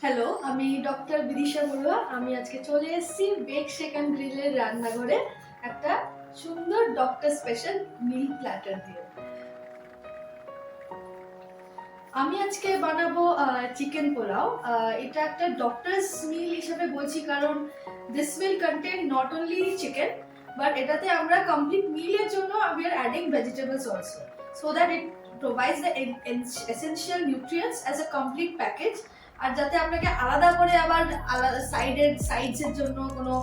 Hello, আমি doctor Bidisha Barua. আমি আজকে চলে এসেছি বেক শেক অ্যান্ড গ্রিলের রান্নাঘরে একটা সুন্দর ডক্টর স্পেশাল মিল প্ল্যাটার দিয়ে। আমি আজকে বানাবো চিকেন পোলাও। এটা একটা ডক্টরস মিল হিসেবে বলছি কারণ this will contain not only chicken but এটাতে আমরা কমপ্লিট মিলের জন্য we are adding vegetables also so that it provides the essential nutrients as a complete package. আর যাতে আপনাকে আলাদা করে আবার আলাদা সাইডসের জন্য কোনো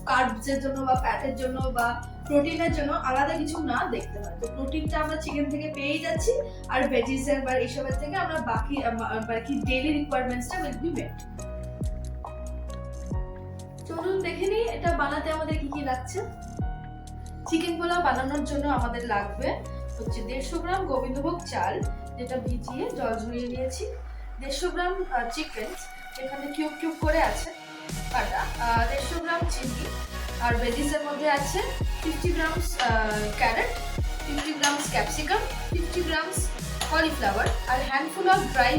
কার্বসের জন্য বা ফ্যাটের জন্য বা প্রোটিনের জন্য আলাদা কিছু না দেখতে হয়। তো প্রোটিনটা আমরা চিকেন থেকে পেয়ে যাচ্ছি আর ভেজিসের বা এইসবের থেকে আমরা বাকি ডেইলি রিকোয়ারমেন্টসটা উইল বি মেট। চলুন দেখে নিই এটা বানাতে আমাদের কি কি লাগছে। চিকেন পোলাও বানানোর জন্য আমাদের লাগবে হচ্ছে 150 গ্রাম গোবিন্দভোগ চাল, যেটা ভিজিয়ে জল ঝরিয়ে নিয়েছি, 150 গ্রাম চিকেন এখানে কিউব কিউব করে আছে কাটা, 150 গ্রাম চিনি, আর ভেজিসের মধ্যে আছে 50 gram carrot, 50 gram capsicum, 50 gram cauliflower, আর হ্যান্ডফুল অফ ড্রাই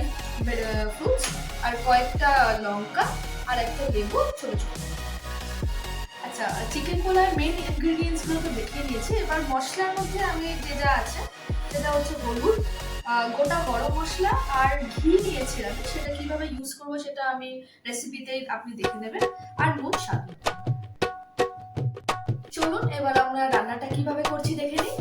ফ্রুটস, আর কয়েকটা লঙ্কা, আর একটা লেবু ছোট ছোট। আচ্ছা, চিকেন পোলার মেইন ইনগ্রেডিয়েন্টস গুলো তো দেখিয়ে দিয়েছি। এবার মশলার মধ্যে আমি যা আছে সেটা হচ্ছে হলুদ, গোটা গরম মশলা আর ঘি নিয়েছিলাম, সেটা কিভাবে ইউজ করবো সেটা আমি রেসিপিতে আপনি দেখে নেবেন, আর নুন স্বাদ। চলুন এবার আমরা রান্নাটা কিভাবে করছি দেখে নিই।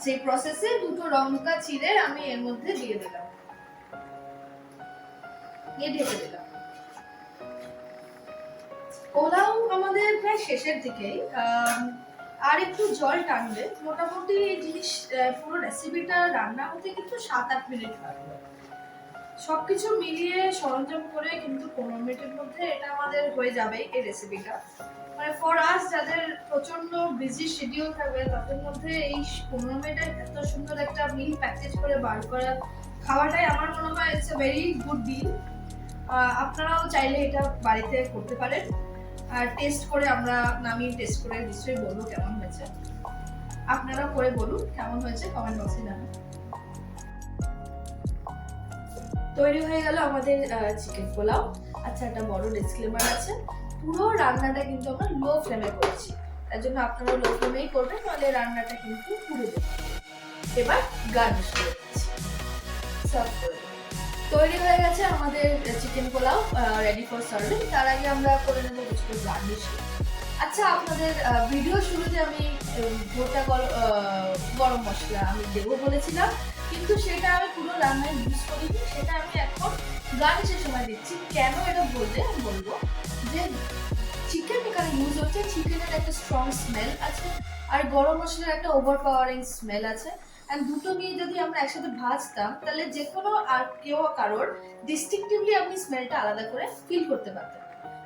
সেই প্রসেসে দুটো লঙ্কা চিড়ে আমি এর মধ্যে দিয়ে দিলাম, ঢেকে দিলাম। পোলাও আমাদের প্রায় শেষের দিকেই, আর একটু জল টানবে। মোটামুটি এই জিনিস পুরো রেসিপিটা রান্না হতে কিন্তু 7-8 মিনিট লাগবে। সবকিছু মিলিয়ে সরঞ্জাম করে কিন্তু 15 মিনিটের মধ্যে এটা আমাদের হয়ে যাবে এই রেসিপিটা। মানে ফর আস যাদের প্রচন্ড বিজি শিডিউল থাকবে তাদের মধ্যে এই 15 মিনিটে এত সুন্দর একটা মিল প্যাকেজ করে বার করা খাওয়াটাই আমার মনে হয় it's a very good deal. আপনারাও চাইলে এটা বাড়িতে করতে পারেন। আর টেস্ট করে আমরা নামিয়ে টেস্ট করে নিশ্চয়ই বলবো কেমন হয়েছে। আপনারা করে বলুন কেমন হয়েছে, কমেন্ট বক্সে জানান। তৈরি হয়ে গেল আমাদের চিকেন পোলাও। আচ্ছা, একটা বড় ডিসক্লেমার আছে, পুরো রান্নাটা কিন্তু আমরা লো ফ্লেমে করেছি, তার জন্য আপনারা লো ফ্লেমেই করবেন, তাহলে রান্নাটা কিন্তু পুড়ে যাবে। এবার গার্নিশ করে দিচ্ছি, সার্ভ করে। তৈরি হয়ে গেছে আমাদের chicken pulao, ready for serving. তার আগে আমরা করে নেবো কিছু গার্নিশ। আচ্ছা, আপনাদের ভিডিও শুরুতে আমি গোটা গরম মশলা আমি দেবো বলেছিলাম, কিন্তু সেটা আমি পুরো রান্নায় ইউজ করিনি, সেটা আমি এখন গার্নিশের সময় দিচ্ছি। কেন এটা বলবো যে চিকেন এখানে ইউজ হচ্ছে, চিকেনের একটা স্ট্রং স্মেল আছে আর গরম মশলার একটা ওভারপাওয়ারিং স্মেল আছে। এন্ড দুটো নিয়ে যদি আমরা একসাথে ভাজতাম তাহলে যে কোনো আর কারোর ডিস্টিংক্টিভলি আপনি স্মেলটা আলাদা করে ফিল করতে পারতেন।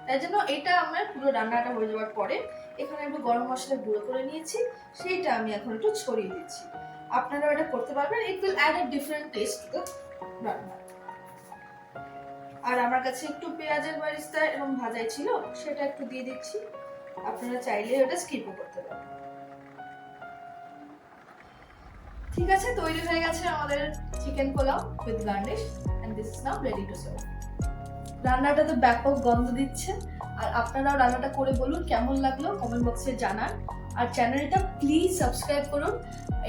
তাই জন্য এটা আমার পুরো রান্নাটা হয়ে যাওয়ার পরে এখানে একটু গরম মশলা গুঁড়ো করে নিয়েছি, সেইটা আমি এখন একটু ছড়িয়ে দিচ্ছি। আপনারা এটা করতে পারবেন, it will add a different taste to the রান্না। আর আমার কাছে একটু পেঁয়াজের বেরেস্তা এবং ভাজাই ছিল, সেটা একটু দিয়ে দিচ্ছি। আপনারা চাইলে ওটা স্কিপও করতে পারেন। ঠিক আছে, তৈরি হয়ে গেছে আমাদের chicken pulao with garnish, and this is now ready to serve. রান্নাটা তো ব্যাপক গন্ধ দিচ্ছে, আর আপনারাও রান্নাটা করে বলুন কেমন লাগলো, কমেন্ট বক্সে জানান। আর চ্যানেলটা প্লিজ সাবস্ক্রাইব করুন,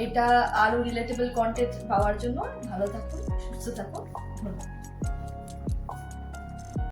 এটা আরো রিলেটেবল কন্টেন্ট পাওয়ার জন্য। ভালো থাকুন, সুস্থ থাকুন।